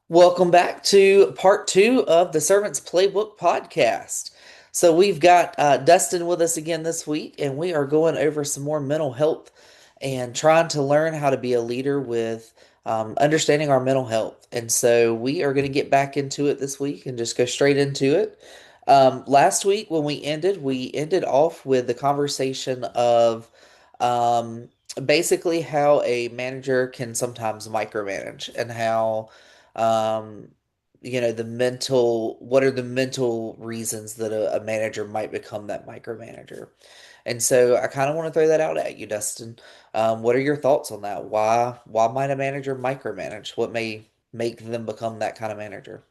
Welcome back to part two of the Servant's Playbook podcast. So we've got Dustin with us again this week, and we are going over some more mental health and trying to learn how to be a leader with understanding our mental health. And so we are going to get back into it this week and just go straight into it. Last week when we ended off with the conversation of um, basically how a manager can sometimes micromanage and how um, what are the mental reasons that a manager might become that micromanager? And so I kind of want to throw that out at you, Dustin. What are your thoughts on that? Why might a manager micromanage? What may make them become that kind of manager?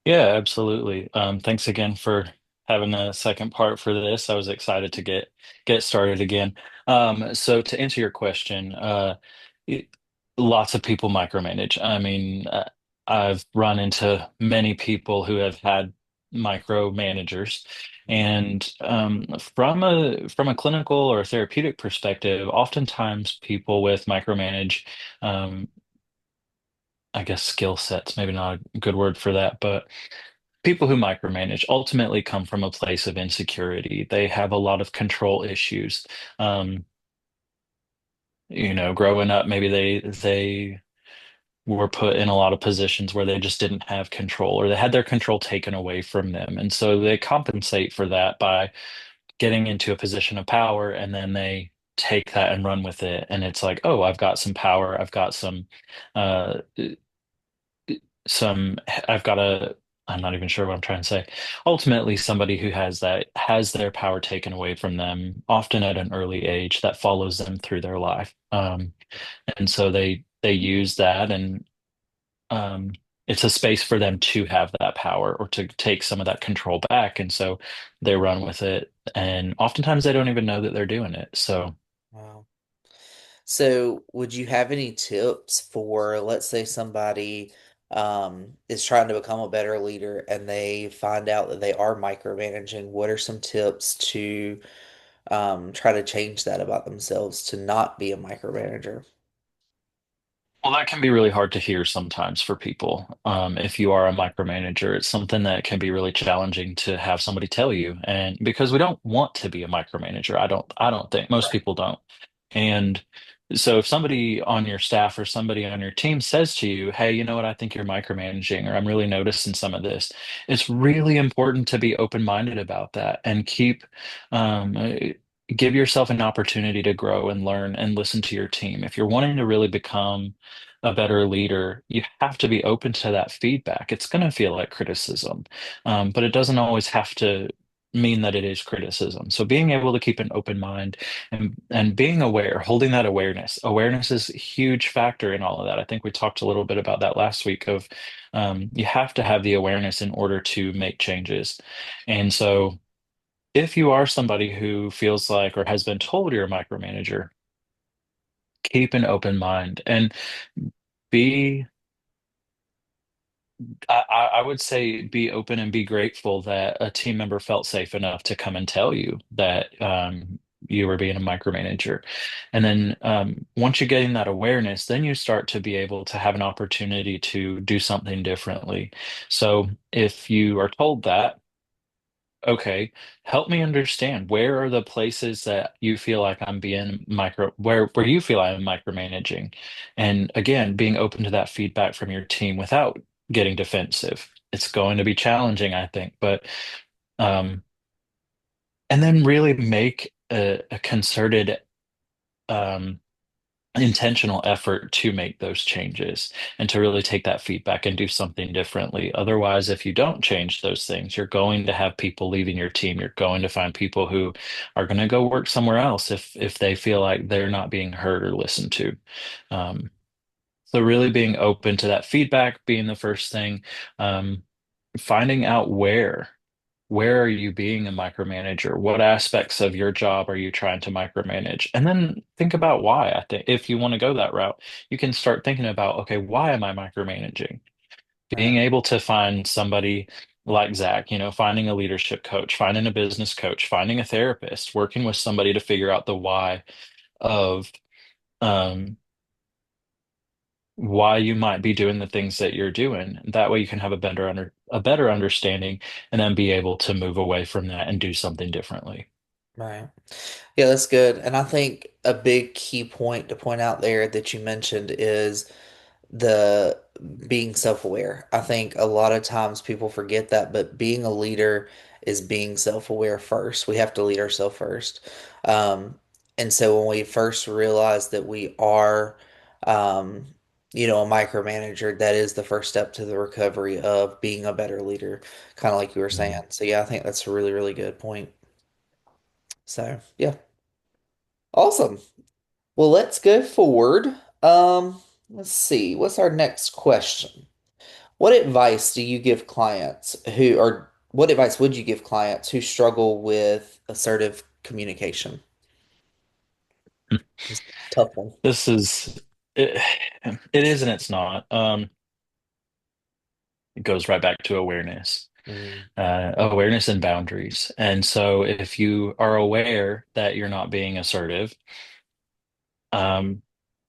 Yeah, absolutely. Thanks again for having a second part for this. I was excited to get started again. So to answer your question, it, lots of people micromanage. I've run into many people who have had micromanagers, and from a clinical or therapeutic perspective, oftentimes people with micromanage. I guess skill sets, maybe not a good word for that, but people who micromanage ultimately come from a place of insecurity. They have a lot of control issues. Um, Growing up, maybe they were put in a lot of positions where they just didn't have control or they had their control taken away from them. And so they compensate for that by getting into a position of power and then they take that and run with it. And it's like, oh, I've got some power. Uh, some I've got a I'm not even sure what I'm trying to say. Ultimately, somebody who has their power taken away from them, often at an early age, that follows them through their life. And so they use that, and um, it's a space for them to have that power or to take some of that control back. And so they run with it, and oftentimes they don't even know that they're doing it. So. Wow. So, would you have any tips for, let's say, somebody is trying to become a better leader and they find out that they are micromanaging? What are some tips to try to change that about themselves to not be a micromanager? Well, that can be really hard to hear sometimes for people. If you are a micromanager, it's something that can be really challenging to have somebody tell you. And because we don't want to be a micromanager, I don't think most people don't. And so if somebody on your staff or somebody on your team says to you, hey, you know what, I think you're micromanaging, or I'm really noticing some of this, it's really important to be open-minded about that and give yourself an opportunity to grow and learn and listen to your team. If you're wanting to really become a better leader, you have to be open to that feedback. It's going to feel like criticism, but it doesn't always have to mean that it is criticism. So being able to keep an open mind and being aware, holding that awareness. Awareness is a huge factor in all of that. I think we talked a little bit about that last week of you have to have the awareness in order to make changes. And so if you are somebody who feels like or has been told you're a micromanager, keep an open mind and be I would say be open and be grateful that a team member felt safe enough to come and tell you that you were being a micromanager. And then once you gain that awareness, then you start to be able to have an opportunity to do something differently. So if you are told that, okay, help me understand where are the places that you feel like I'm being where you feel I'm micromanaging. And again, being open to that feedback from your team without getting defensive. It's going to be challenging, I think, but um, and then really make a concerted um intentional effort to make those changes and to really take that feedback and do something differently. Otherwise, if you don't change those things, you're going to have people leaving your team. You're going to find people who are going to go work somewhere else if they feel like they're not being heard or listened to. Um, so really being open to that feedback being the first thing, um, finding out where are you being a micromanager? What aspects of your job are you trying to micromanage? And then think about why. I think if you want to go that route, you can start thinking about, okay, why am I micromanaging? Right. Being able to find somebody like Zach, finding a leadership coach, finding a business coach, finding a therapist, working with somebody to figure out the why of um, why you might be doing the things that you're doing. That way you can have a better understanding and then be able to move away from that and do something differently. Right. Yeah, that's good. And I think a big key point to point out there that you mentioned is the being self-aware. I think a lot of times people forget that, but being a leader is being self-aware first. We have to lead ourselves first. Um, and so when we first realize that we are, um, a micromanager, that is the first step to the recovery of being a better leader, kind of like you were saying. Mhm. So yeah, I think that's a really, really good point. So yeah, awesome. Well, let's go forward. Let's see. What's our next question? What advice do you give clients who, or what advice would you give clients who struggle with assertive communication? It's a tough one. This is it, it is and it's not. It goes right back to awareness. Mm, Awareness and boundaries. And so if you are aware that you're not being assertive, um,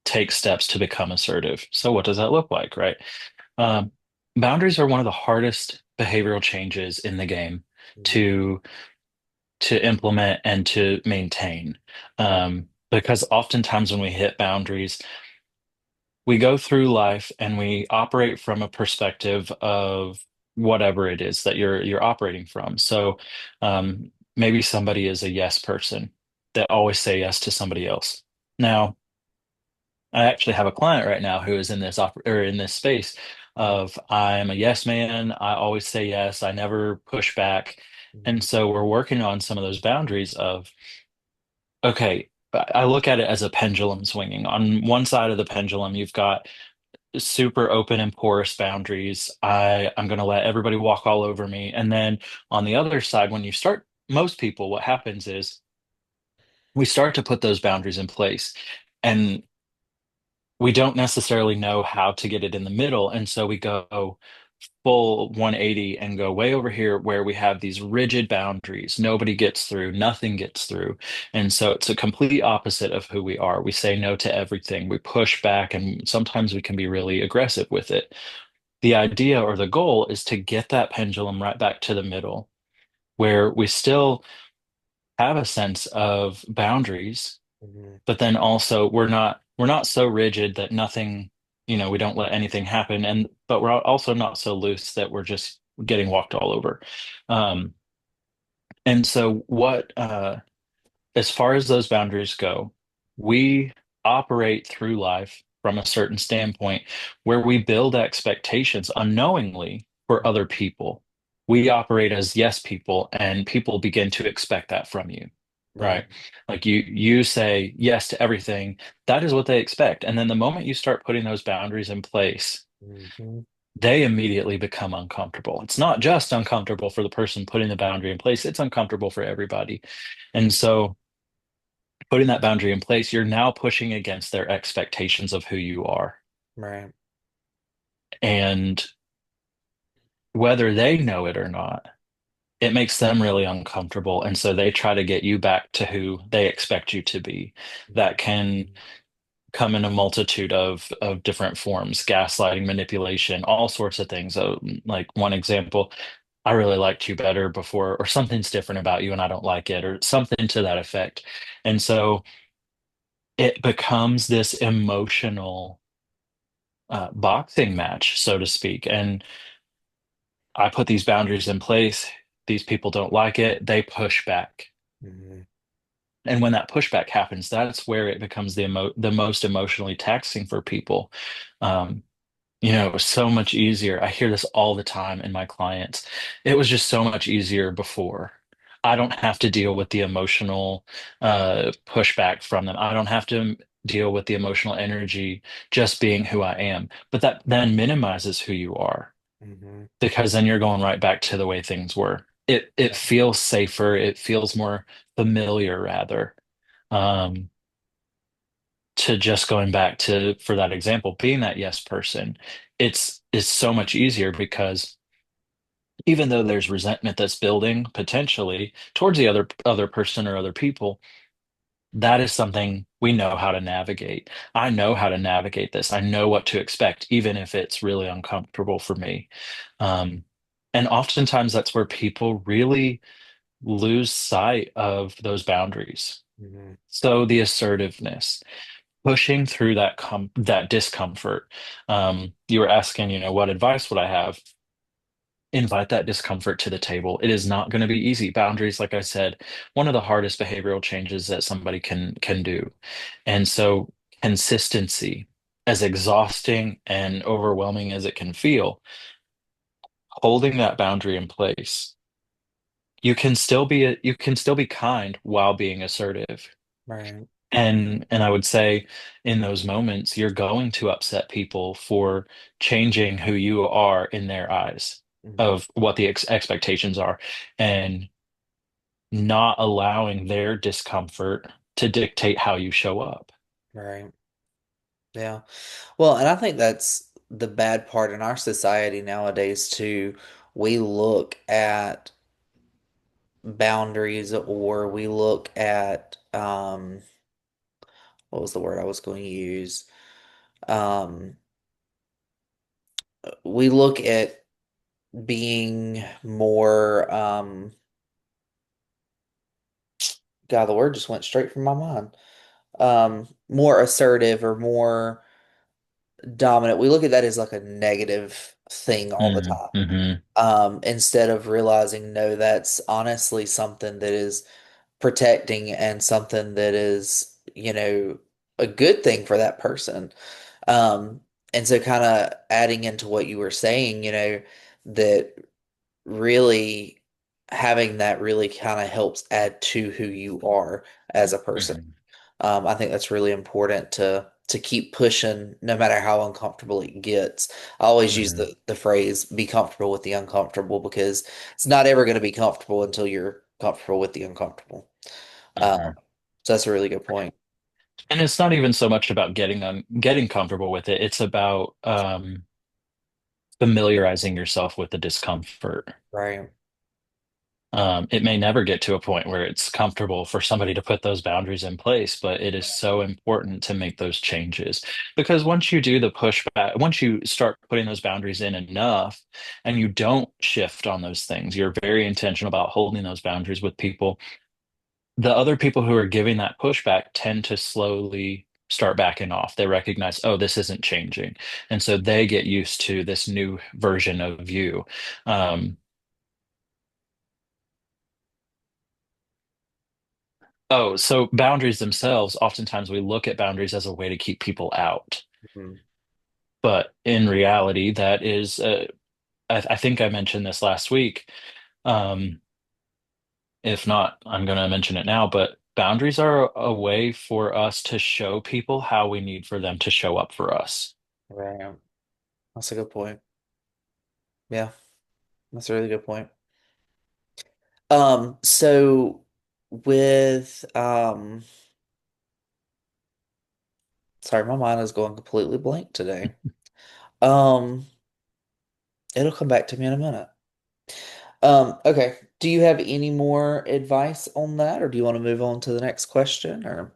take steps to become assertive. So what does that look like, right? Um, Boundaries are one of the hardest behavioral changes in the game mm, to implement and to maintain. Because oftentimes when we hit boundaries, we go through life and we operate from a perspective of whatever it is that you're operating from. So maybe somebody is a yes person that always say yes to somebody else. Now, I actually have a client right now who is in this or in this space mm, of I'm a yes man. I always say yes. I never push back. And mm, so we're working on some of those boundaries of, okay, I look at it as a pendulum swinging. On one side of the pendulum, you've got super open and porous boundaries. I'm going to let everybody walk all over me. And then on the other side, when you start, most people, what happens is we start to put those boundaries in place. And we don't necessarily know how to get it in the middle. And so we go full 180 and go way over here where we have these rigid boundaries. Nobody gets through, nothing gets through. And so it's a complete opposite of who we are. We say no to everything. We push back, and sometimes we can be really aggressive with it. The idea or the goal is to get that pendulum right back to the middle where we still have a sense of boundaries, mm, but then also we're not so rigid that nothing, we don't let anything happen, and but we're also not so loose that we're just getting walked all over. Um, and so what as far as those boundaries go, we operate through life from a certain standpoint where we build expectations unknowingly for mm. other people. We operate as yes people, and people begin to expect that from you, Right. right? Like you say yes to everything, that is what they expect. And then the moment you start putting those boundaries in place, Hmm. they immediately become uncomfortable. It's not just uncomfortable for the person putting the boundary in place, it's uncomfortable for everybody. And so putting that boundary in place, you're now pushing against their expectations of who you are. Right. And whether they know it or not, it makes them really uncomfortable. And so they try to get you back to who they expect you to be. That can Mhm. come in a multitude of different forms, gaslighting, manipulation, all sorts of things. So, like one example, I really liked you better before, or something's different about you and I don't like it, or something to that effect. And so it becomes this emotional boxing match, so to speak. And I put these boundaries in place. These people don't like it. They push back. Mhm. And when that pushback happens, that's where it becomes the most emotionally taxing for people. Um, so much easier. I hear this all the time in my clients. It was just so much easier before. I don't have to deal with the emotional pushback from them. I don't have to deal with the emotional energy just being who I am. But that then minimizes who you are Mhm. because then you're going right back to the way things were. It feels safer. It feels more familiar rather. Um, to just going back to for that example being that yes person, it's so much easier because even though there's resentment that's building potentially towards the other person or other people, that is something we know how to navigate. I know how to navigate this. I know what to expect, even if it's really uncomfortable for me. Um, and oftentimes that's where people really lose sight of those boundaries. Mhm. So the assertiveness, pushing through that discomfort. You were asking, what advice would I have? Invite that discomfort to the table. It is not going to be easy. Boundaries, like I said, one of the hardest behavioral changes that somebody can do. And so consistency, as exhausting and overwhelming as it can feel, holding that boundary in place, you can still be kind while being assertive. Right. And I would say in those moments, you're going to upset people for changing who you are in their eyes Mhm. of what the expectations are and not allowing their discomfort to dictate how you show up. Right. Yeah. Well, and I think that's the bad part in our society nowadays too. We look at boundaries or we look at what was the word I was going to use? Um we look at being more God, the word just went straight from my mind. More assertive or more dominant. We look at that as like a negative thing all the time. Mm-hmm. Instead of realizing, no, that's honestly something that is protecting and something that is, a good thing for that person. Um, and so kind of adding into what you were saying, that really having that really kind of helps add to who you are as a person. Hmm. I think that's really important to keep pushing no matter how uncomfortable it gets. I always use Hmm. the phrase be comfortable with the uncomfortable because it's not ever going to be comfortable until you're comfortable with the uncomfortable. Um, Hmm. so that's a really good point. And it's not even so much about getting comfortable with it. It's about familiarizing yourself with the discomfort. Right. It may never get to a point where it's comfortable for somebody to put those boundaries in place, but it is so important to make those changes because once you do the pushback, once you start putting those boundaries in enough and you don't shift on those things, you're very intentional about holding those boundaries with people. The other people who are giving that pushback tend to slowly start backing off. They recognize, oh, this isn't changing. And so they get used to this new version of you. Um, Oh, so boundaries themselves, oftentimes we look at boundaries as a way to keep people out. Mhm. But in reality, that is, I think I mentioned this last week. Um, if not, I'm going to mention it now. But boundaries are a way for us to show people how we need for them to show up for us. Right. That's a good point. Yeah, that's a really good point. So with sorry, my mind is going completely blank today. Um, it'll come back to me in a minute. Okay. Do you have any more advice on that, or do you want to move on to the next question? Or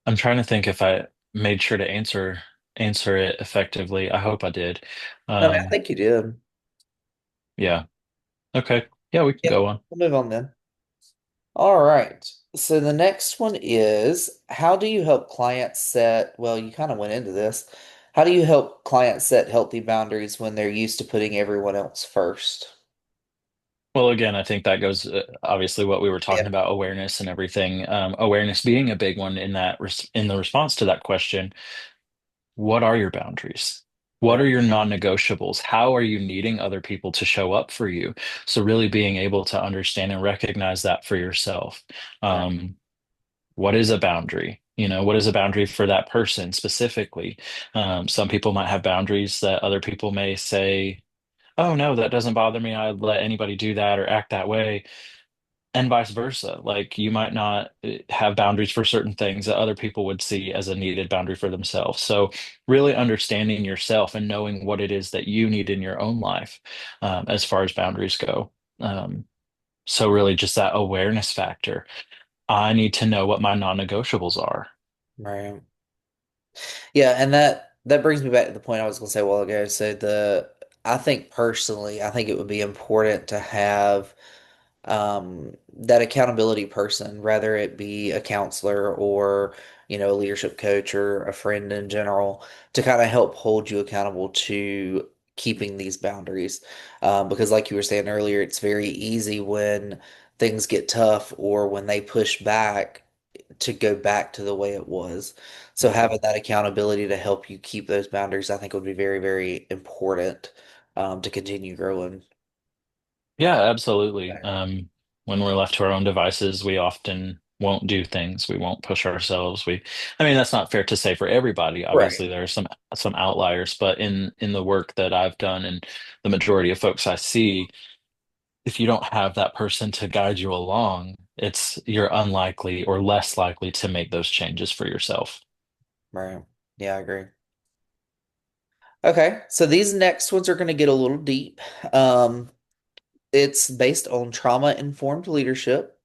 I'm trying to think if I made sure to answer it effectively. I hope I did. no, I mean, I Um, think you did. yeah. Okay. Yeah, we can Yeah, go on. we'll move on then. All right. So the next one is how do you help clients set, well, you kind of went into this. How do you help clients set healthy boundaries when they're used to putting everyone else first? Well, again, I think that goes obviously what we were Yeah, talking about awareness and everything. Awareness being a big one in in the response to that question. What are your boundaries? What right, are your non-negotiables? How are you needing other people to show up for you? So really being able to understand and recognize that for yourself. right, Um, what is a boundary? What is a boundary for that person specifically? Some people might have boundaries that other people may say, oh no, that doesn't bother me. I'd let anybody do that or act that way, and vice versa. Like you might not have boundaries for certain things that other people would see as a needed boundary for themselves. So really understanding yourself and knowing what it is that you need in your own life, as far as boundaries go. Um, so really just that awareness factor. I need to know what my non-negotiables are. Right. Yeah, and that brings me back to the point I was going to say a while ago. So I think personally, I think it would be important to have that accountability person, whether it be a counselor or, a leadership coach or a friend in general, to kind of help hold you accountable to keeping these boundaries. Because like you were saying earlier, it's very easy when things get tough or when they push back to go back to the way it was. So Mhm. having that accountability to help you keep those boundaries, I think would be very, very important to continue growing. Yeah, absolutely. When we're left to our own devices, we often won't do things. We won't push ourselves. I mean, that's not fair to say for everybody. Right. Obviously, there are some outliers, but in the work that I've done and the majority of folks I see, if you don't have that person to guide you along, you're unlikely or less likely to make those changes for yourself. Right. Yeah, I agree. Okay, so these next ones are going to get a little deep. Um, it's based on trauma-informed leadership.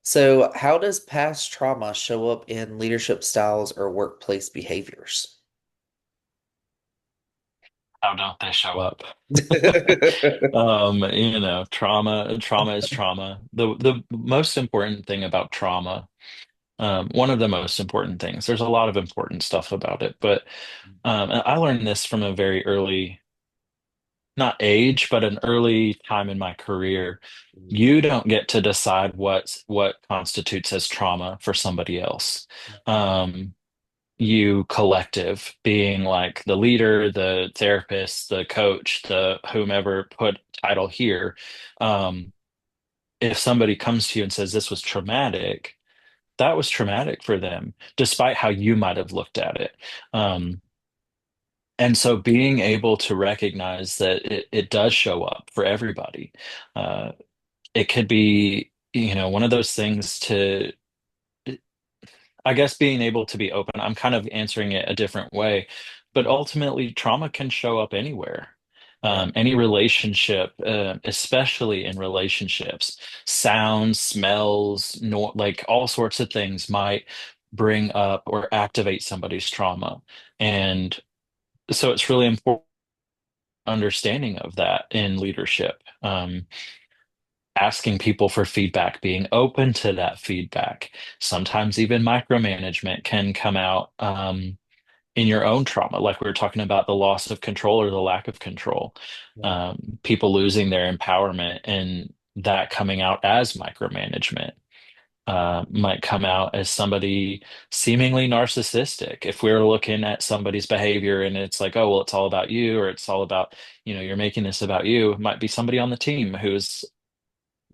So, how does past trauma show up in leadership styles or workplace behaviors? How don't they show up? Trauma is trauma. The most important thing about trauma, one of the most important things, there's a lot of important stuff about it, but and I learned this from a very early, not age, but an early time in my career. You don't get to decide what constitutes as trauma for somebody else. Um, you collective, being like the leader, the therapist, the coach, the whomever put title here. Um, if somebody comes to you and says this was traumatic, that was traumatic for them, despite how you might have looked at it. Um, and so being able to recognize that it does show up for everybody. Uh, it could be, one of those things to I guess being able to be open, I'm kind of answering it a different way, but ultimately, trauma can show up anywhere. Right. Any relationship, especially in relationships, sounds, smells, no, like all sorts of things might bring up or activate somebody's trauma. And so it's really important understanding of that in leadership. Asking people for feedback, being open to that feedback. Sometimes even micromanagement can come out in your own trauma, like we were talking about the loss of control or the lack of control, Yeah. people losing their empowerment and that coming out as micromanagement. Might come out as somebody seemingly narcissistic. If we're looking at somebody's behavior and it's like, oh, well, it's all about you, or it's all about, you're making this about you, it might be somebody on the team who's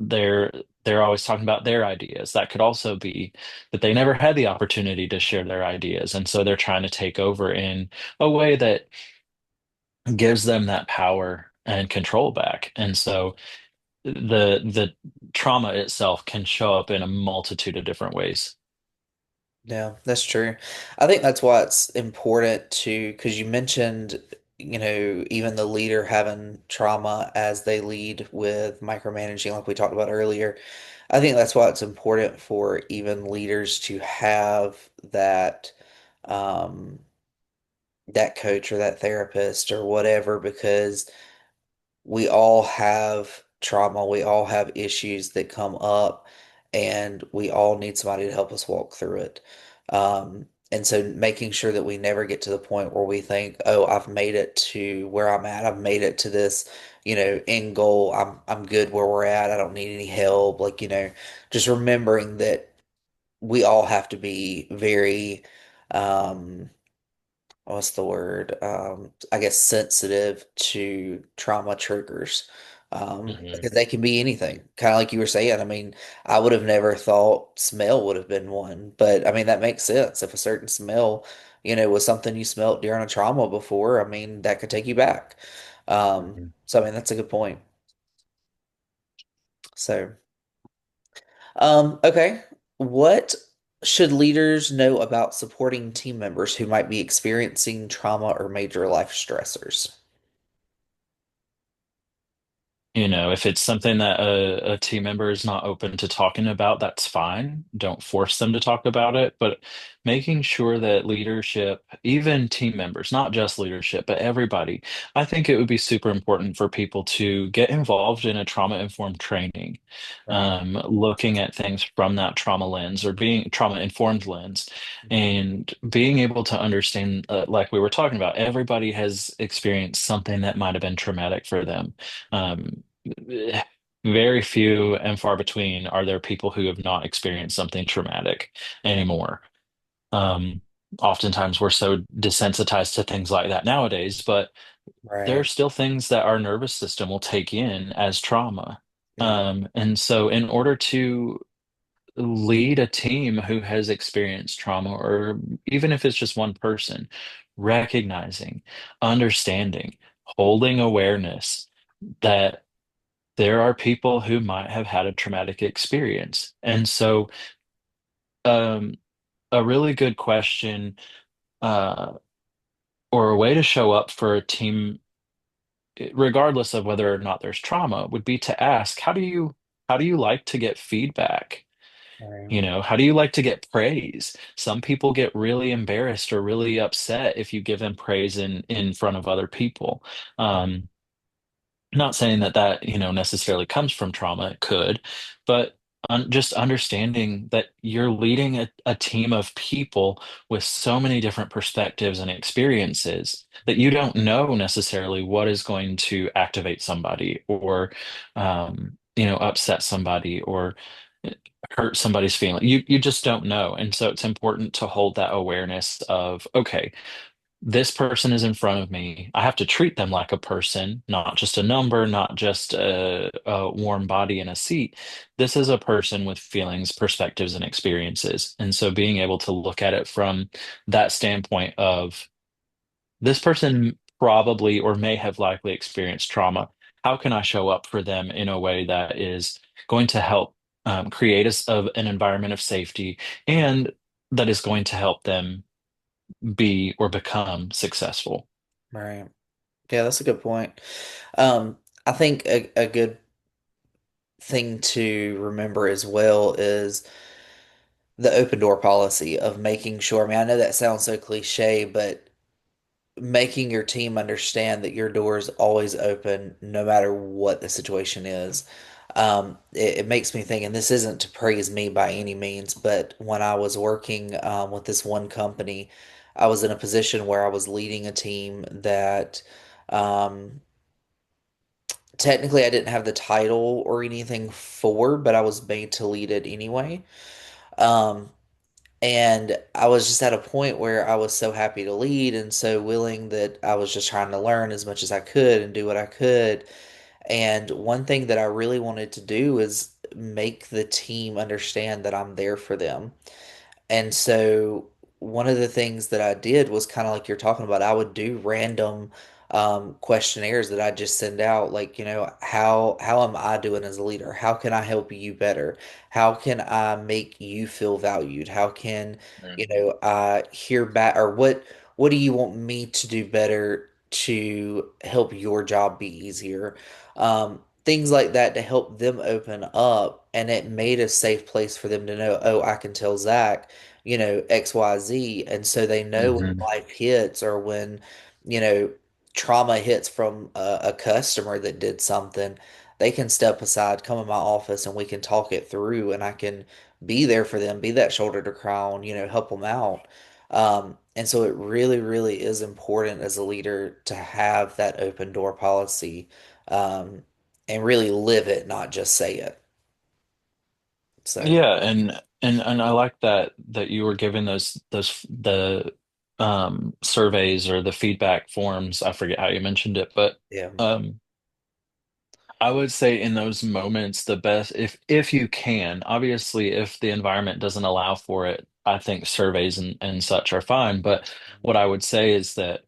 they're they're always talking about their ideas. That could also be that they never had the opportunity to share their ideas, and so they're trying to take over in a way that gives them that power and control back. And so the trauma itself can show up in a multitude of different ways. Yeah, that's true. I think that's why it's important to, because you mentioned, even the leader having trauma as they lead with micromanaging, like we talked about earlier. I think that's why it's important for even leaders to have um, that coach or that therapist or whatever, because we all have trauma, we all have issues that come up, and we all need somebody to help us walk through it. And so making sure that we never get to the point where we think, oh, I've made it to where I'm at, I've made it to this, end goal. I'm good where we're at. I don't need any help. Like, just remembering that we all have to be very um what's the word? I guess sensitive to trauma triggers. Mhm. Because they can be anything. Kind of like you were saying. I mean, I would have never thought smell would have been one, but I mean that makes sense. If a certain smell, was something you smelt during a trauma before, I mean that could take you back. Mhm. So I mean that's a good point. So, okay. What should leaders know about supporting team members who might be experiencing trauma or major life stressors? If it's something that a team member is not open to talking about, that's fine. Don't force them to talk about it, but making sure that leadership, even team members, not just leadership, but everybody, I think it would be super important for people to get involved in a trauma-informed training, Right. looking at things from that trauma lens or being trauma-informed lens, Mhm. and being able to understand, like we were talking about, everybody has experienced something that might have been traumatic for them. Um, Very few and far between are there people who have not experienced something traumatic anymore. Um, Oftentimes we're so desensitized to things like that nowadays, but there are Right. still things that our nervous system will take in as trauma. Yeah. And so in order to lead a team who has experienced trauma, or even if it's just one person, recognizing, understanding, holding awareness that there are people who might have had a traumatic experience. And so, um, a really good question, uh, or a way to show up for a team, regardless of whether or not there's trauma, would be to ask, how do you like to get feedback? Right. How do you like to get praise? Some people get really embarrassed or really upset if you give them praise in front of other people. Um, Not saying that necessarily comes from trauma. It could, but just understanding that you're leading a team of people with so many different perspectives and experiences that you don't know necessarily what is going to activate somebody or, upset somebody or hurt somebody's feeling. You just don't know. And so it's important to hold that awareness of, okay, this person is in front of me. I have to treat them like a person, not just a number, not just a warm body in a seat. This is a person with feelings, perspectives, and experiences. And so being able to look at it from that standpoint of this person probably or may have likely experienced trauma. How can I show up for them in a way that is going to help create an environment of safety and that is going to help them be or become successful? Right. Yeah, that's a good point. Um, I think a good thing to remember as well is the open door policy of making sure. I mean, I know that sounds so cliche, but making your team understand that your door is always open no matter what the situation is. It makes me think, and this isn't to praise me by any means, but when I was working with this one company, I was in a position where I was leading a team that um, technically I didn't have the title or anything for, but I was made to lead it anyway. Um, and I was just at a point where I was so happy to lead and so willing that I was just trying to learn as much as I could and do what I could. And one thing that I really wanted to do is make the team understand that I'm there for them. And so one of the things that I did was kind of like you're talking about. I would do random questionnaires that I just send out, like, how am I doing as a leader? How can I help you better? How can I make you feel valued? How can, Mhm. I hear back, or what do you want me to do better to help your job be easier? Things like that to help them open up, and it made a safe place for them to know, oh, I can tell Zach, XYZ. And so they know when Mhm. life hits or when, you know, trauma hits from a customer that did something, they can step aside, come in my office, and we can talk it through, and I can be there for them, be that shoulder to cry on, help them out. And so it really, really is important as a leader to have that open door policy, um, and really live it, not just say it. So, Yeah, and I like that you were given those the surveys or the feedback forms. I forget how you mentioned it, but yeah, um I would say in those moments the best, if you can, obviously if the environment doesn't allow for it, I think surveys and such are fine. But what I would say is that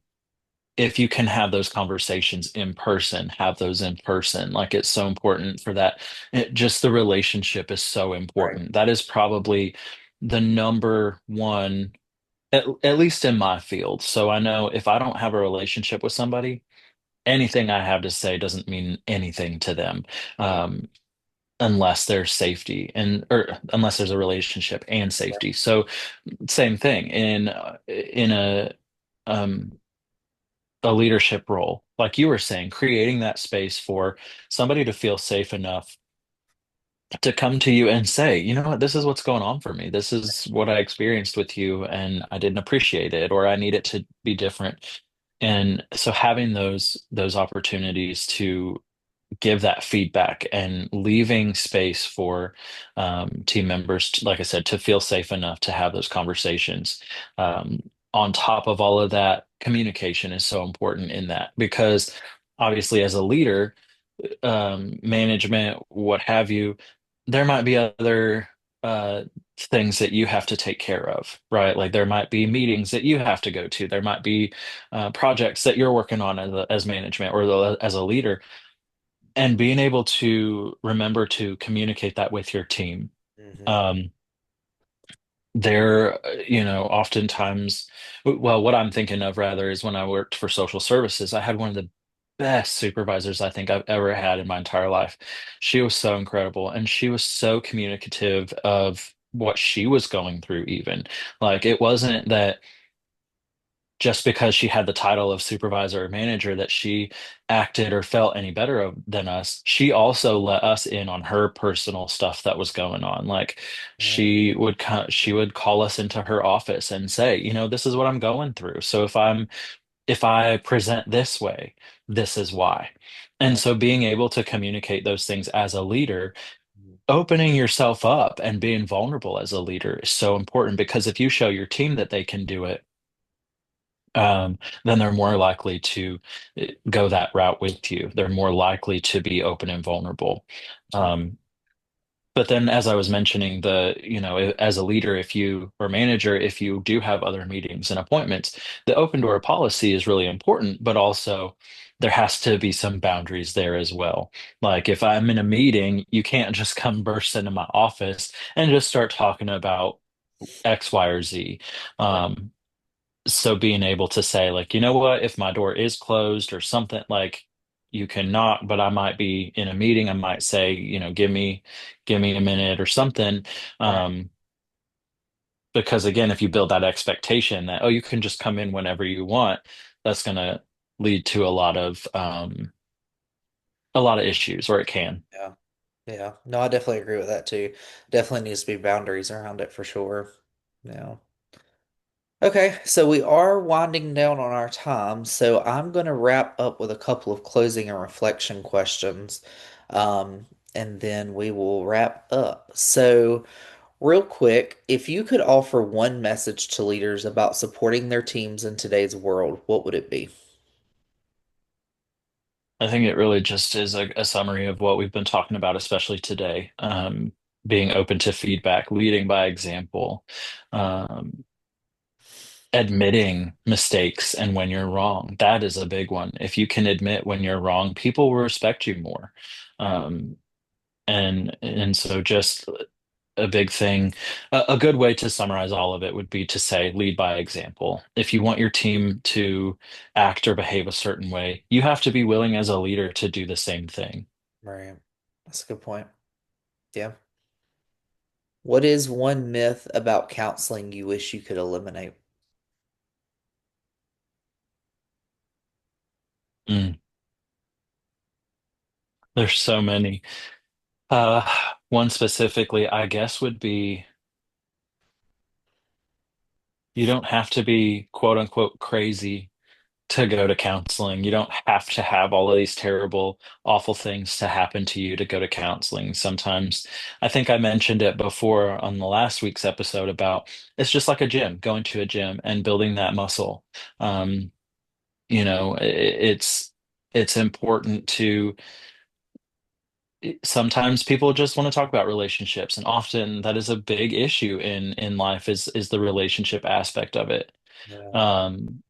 if you can have those conversations in person, have those in person. Like it's so important for that. Just the relationship is so right, important. That is probably the number one, at least in my field. So I know if I don't have a relationship with somebody, anything I have to say doesn't mean anything to them. Right. Um, unless there's safety and or unless there's a relationship and safety. So same thing in um a leadership role, like you were saying, creating that space for somebody to feel safe enough to come to you and say, you know what, this is what's going on for me. This is what I experienced with you, and I didn't appreciate it, or I need it to be different. And so having those opportunities to give that feedback and leaving space for team members, like I said, to feel safe enough to have those conversations. On top of all of that, communication is so important in that because obviously, as a leader, management, what have you, there might be other uh, things that you have to take care of, right? Like there might be meetings that you have to go to. There might be projects that you're working on as management or as a leader, and being able to remember to communicate that with your team. Hmm. Um, oftentimes, well, what I'm thinking of rather is when I worked for social services, I had one of the best supervisors I think I've ever had in my entire life. She was so incredible, and she was so communicative of what she was going through, even. Like, it wasn't that just because she had the title of supervisor or manager that she acted or felt any better than us. She also let us in on her personal stuff that was going on. Like Right. she would call us into her office and say, you know, this is what I'm going through. So if I present this way, this is why. And Right. so being able to communicate those things as a leader, opening yourself up and being vulnerable as a leader is so important because if you show your team that they can do it, then they're more likely to go that route with you. They're more likely to be open and vulnerable. Um, but then, as I was mentioning, as a leader, if you or manager, if you do have other meetings and appointments, the open door policy is really important, but also there has to be some boundaries there as well. Like if I'm in a meeting, you can't just come burst into my office and just start talking about X, Y, or Z. Right. Um, so being able to say, like, you know what, if my door is closed or something, like you can knock, but I might be in a meeting, I might say, you know, give me a minute or something. Right. Um, because again, if you build that expectation that, oh, you can just come in whenever you want, that's gonna lead to a lot of issues, or it can. Yeah. Yeah. No, I definitely agree with that too. Definitely needs to be boundaries around it for sure. Yeah. Okay, so we are winding down on our time, so I'm going to wrap up with a couple of closing and reflection questions, and then we will wrap up. So, real quick, if you could offer one message to leaders about supporting their teams in today's world, what would it be? I think it really just is a summary of what we've been talking about, especially today. Being open to feedback, leading by example, um, admitting mistakes and when you're wrong. That is a big one. If you can admit when you're wrong, people will respect you more. Um, and so just a big thing, a good way to summarize all of it would be to say lead by example. If you want your team to act or behave a certain way, you have to be willing as a leader to do the same thing. Right. That's a good point. Yeah. What is one myth about counseling you wish you could eliminate? Mm, there's so many. Uh, one specifically, I guess, would be you don't have to be quote unquote crazy to go to counseling. You don't have to have all of these terrible, awful things to happen to you to go to counseling. Sometimes, I think I mentioned it before on the last week's episode about it's just like a gym, going to a gym and building that muscle. Um, it's important to sometimes people just want to talk about relationships, and often that is a big issue in life is the relationship aspect of it. Yeah. Um,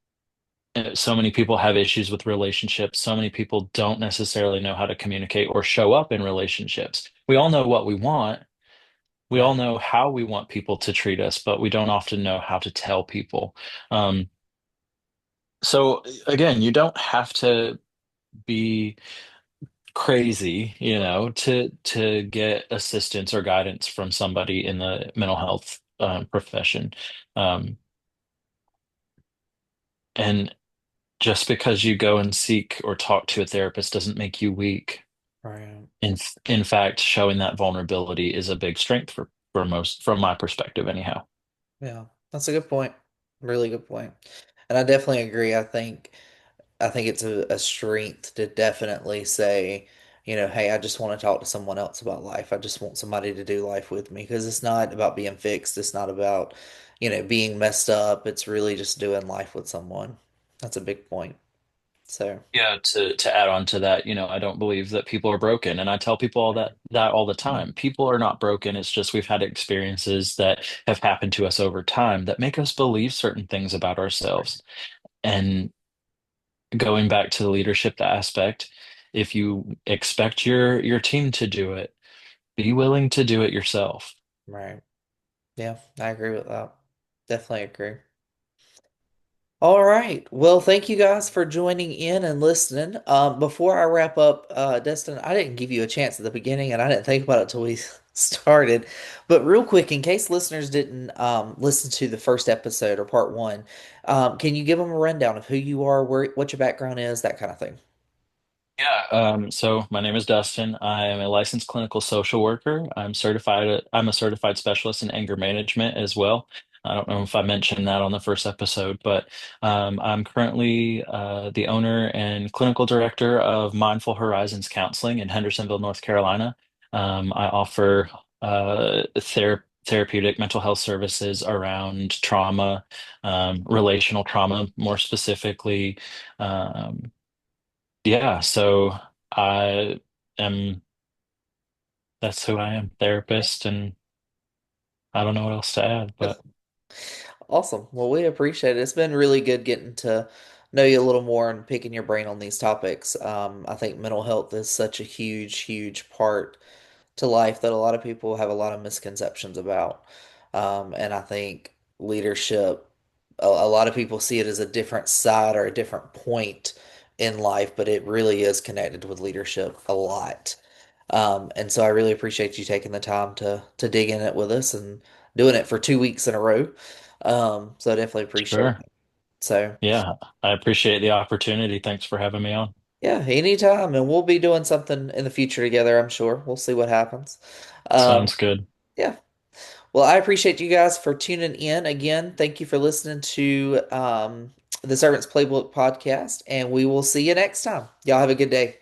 so many people have issues with relationships. So many people don't necessarily know how to communicate or show up in relationships. We all know what we want. We Right. all know how we want people to treat us, but we don't often know how to tell people. So again, you don't have to. be crazy, to get assistance or guidance from somebody in the mental health profession. Um, and just because you go and seek or talk to a therapist doesn't make you weak. Right. In fact, showing that vulnerability is a big strength for most, from my perspective, anyhow. Yeah, that's a good point. Really good point. And I definitely agree. I think it's a strength to definitely say, hey, I just want to talk to someone else about life. I just want somebody to do life with me because it's not about being fixed. It's not about, being messed up. It's really just doing life with someone. That's a big point. So, Yeah, to add on to that, I don't believe that people are broken, and I tell people all that all the time. People are not broken. It's just we've had experiences that have happened to us over time that make us believe certain things about ourselves. And going back to the leadership aspect, if you expect your team to do it, be willing to do it yourself. right. Yeah, I agree with that. Definitely agree. All right. Well, thank you guys for joining in and listening. Before I wrap up, Destin, I didn't give you a chance at the beginning, and I didn't think about it till we started. But real quick, in case listeners didn't listen to the first episode or part one, can you give them a rundown of who you are, what your background is, that kind of thing? Yeah, so my name is Dustin. I am a licensed clinical social worker. I'm a certified specialist in anger management as well. I don't know if I mentioned that on the first episode, but I'm currently the owner and clinical director of Mindful Horizons Counseling in Hendersonville, North Carolina. I offer therapeutic mental health services around trauma, relational trauma, more specifically. Um, yeah, so I am, that's who I am, therapist, and I don't know what else to add, but Awesome. Well, we appreciate it. It's been really good getting to know you a little more and picking your brain on these topics. I think mental health is such a huge, huge part to life that a lot of people have a lot of misconceptions about. And I think leadership, a lot of people see it as a different side or a different point in life, but it really is connected with leadership a lot. And so I really appreciate you taking the time to dig in it with us and doing it for 2 weeks in a row. So I definitely appreciate sure. it. So Yeah, I appreciate the opportunity. Thanks for having me on. yeah, anytime, and we'll be doing something in the future together, I'm sure. We'll see what happens. Um, Sounds good. yeah. Well, I appreciate you guys for tuning in again. Thank you for listening to the Servants Playbook podcast, and we will see you next time. Y'all have a good day.